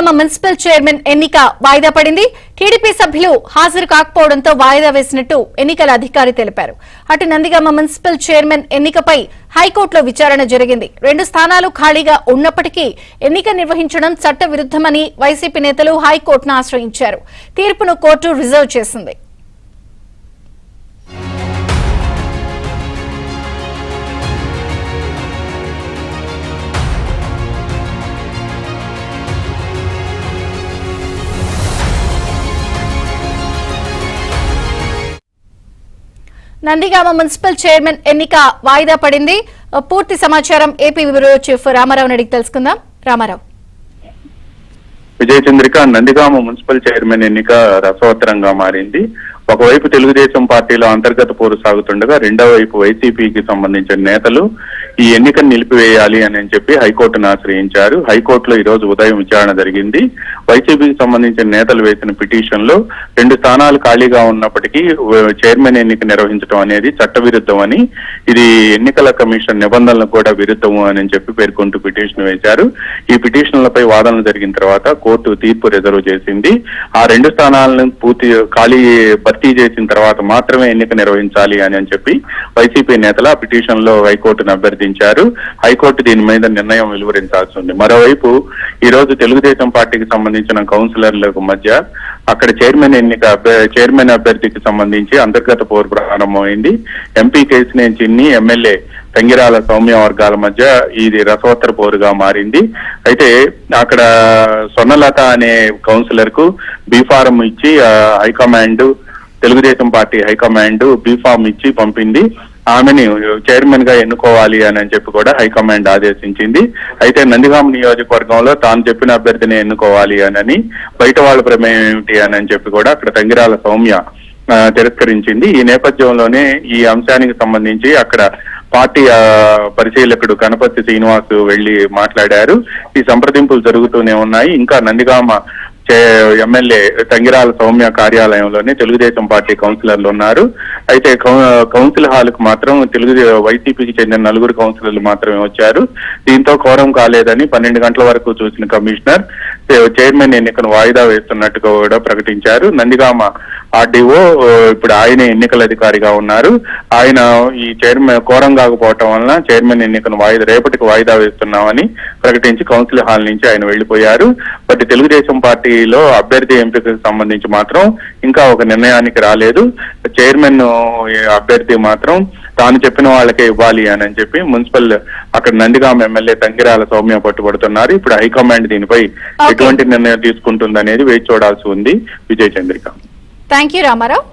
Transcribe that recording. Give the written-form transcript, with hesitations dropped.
Nandigama municipal chairman ఎన్నిక వాయిదా పడింది. టీడీపీ సభ్యులు హాజరు కాకపోవడంతో వాయిదా వేసినట్టు ఎన్నికల అధికారి తెలిపారు. అటు నందిగామ మున్సిపల్ చైర్మన్ ఎన్నికపై హైకోర్టులో విచారణ జరిగింది. 2 స్థానాలు ఖాళీగా ఉన్నప్పటికీ ఎన్నిక నిర్వహించడం చట్ట విరుద్ధమని వైసీపీ నేతలు హైకోర్టును ఆశ్రయించారు. తీర్పును కోర్టు రిజర్వ్ చేసింది. నందిగామ మున్సిపల్ చైర్మన్ ఎన్నిక వాయిదా పడింది. పూర్తి సమాచారం ఏపీ బ్యూరో చీఫ్ రామారావు అడిగి తెలుసుకుందాం. రామారావు. విజయ చంద్రిక, నందిగామ మున్సిపల్ చైర్మన్ ఎన్నిక రసవత్తరంగా మారింది. ఒకవైపు తెలుగుదేశం పార్టీలో అంతర్గత పోరు సాగుతుండగా రెండో వైపు వైసీపీకి సంబంధించిన నేతలు ఈ ఎన్నికను నిలిపివేయాలి అని చెప్పి హైకోర్టును ఆశ్రయించారు. హైకోర్టులో ఈ రోజు ఉదయం విచారణ జరిగింది. వైసీపీకి సంబంధించిన నేతలు వేసిన పిటిషన్ లో 2 స్థానాలు ఖాళీగా ఉన్నప్పటికీ చైర్మన్ ఎన్నిక నిర్వహించడం అనేది చట్టవిరుద్ధం అని, ఇది ఎన్నికల కమిషన్ నిబంధనలకు కూడా విరుద్ధము అని చెప్పి పేర్కొంటూ పిటిషన్ వేశారు. ఈ పిటిషన్లపై వాదనలు జరిగిన తర్వాత కోర్టు తీర్పు రిజర్వ్ చేసింది. ఆ 2 స్థానాలను భర్తీ చేసిన తర్వాత మాత్రమే ఎన్నిక నిర్వహించాలి అని చెప్పి వైసీపీ నేతలు ఆ పిటిషన్ లో హైకోర్టును అభ్యర్థించారు. హైకోర్టు దీని మీద నిర్ణయం వెలువరించాల్సి ఉంది. మరోవైపు ఈ రోజు తెలుగుదేశం పార్టీకి సంబంధించిన కౌన్సిలర్లకు మధ్య అక్కడ చైర్మన్ అభ్యర్థికి సంబంధించి అంతర్గత పోరు ప్రారంభమైంది. ఎంపీ కేశినేని చిన్ని, ఎమ్మెల్యే తంగిరాల సౌమ్య వర్గాల మధ్య ఇది రసవత్తర పోరుగా మారింది. అయితే అక్కడ సొన్నలత అనే కౌన్సిలర్ కు బీఫారం ఇచ్చి high command, Telugu Desam party high command B form ఇచ్చి పంపింది. ఆమెని చైర్మన్ గా ఎన్నుకోవాలి అని చెప్పి కూడా హైకమాండ్ ఆదేశించింది. అయితే నందిగామ నియోజకవర్గంలో తాను చెప్పిన అభ్యర్థిని ఎన్నుకోవాలి అని బయట వాళ్ళ ప్రమేయం ఏమిటి అని చెప్పి కూడా అక్కడ తంగిరాల సౌమ్య తిరస్కరించింది. ఈ నేపథ్యంలోనే ఈ అంశానికి సంబంధించి అక్కడ పార్టీ పరిశీలకుడు గణపతి శ్రీనివాస్ వెళ్లి మాట్లాడారు. ఈ సంప్రదింపులు జరుగుతూనే ఉన్నాయి. ఇంకా నందిగామ ఎమ్మెల్యే తంగిరాల సౌమ్య కార్యాలయంలోనే తెలుగుదేశం పార్టీ కౌన్సిలర్లు ఉన్నారు. అయితే కౌన్సిల్ హాల్ కు మాత్రం వైసీపీకి చెందిన 4 కౌన్సిలర్లు మాత్రమే వచ్చారు. దీంతో కోరం కాలేదని 12 గంటల వరకు చూసిన కమిషనర్ చైర్మన్ ఎన్నికను వాయిదా వేస్తున్నట్టుగా కూడా ప్రకటించారు. నందిగామ ఆర్డీఓ ఇప్పుడు ఆయన ఎన్నికల అధికారిగా ఉన్నారు. ఆయన ఈ చైర్మన్ కోరం కాకపోవటం వలన చైర్మన్ ఎన్నికను రేపటికి వాయిదా వేస్తున్నామని ప్రకటించి కౌన్సిల్ హాల్ నుంచి ఆయన వెళ్లిపోయారు. బట్ తెలుగుదేశం పార్టీలో అభ్యర్థి ఎంపికకు సంబంధించి మాత్రం ఇంకా ఒక నిర్ణయానికి రాలేదు. చైర్మన్ అభ్యర్థి మాత్రం తాను చెప్పిన వాళ్ళకే ఇవ్వాలి అని చెప్పి మున్సిపల్ అక్కడ నందిగామ ఎమ్మెల్యే తంగిరాల సౌమ్య పట్టుబడుతున్నారు. ఇప్పుడు హైకమాండ్ దీనిపై ఎటువంటి నిర్ణయం తీసుకుంటుందనేది వేచి చూడాల్సి ఉంది. విజయ చంద్రిక. Thank you Ramarao.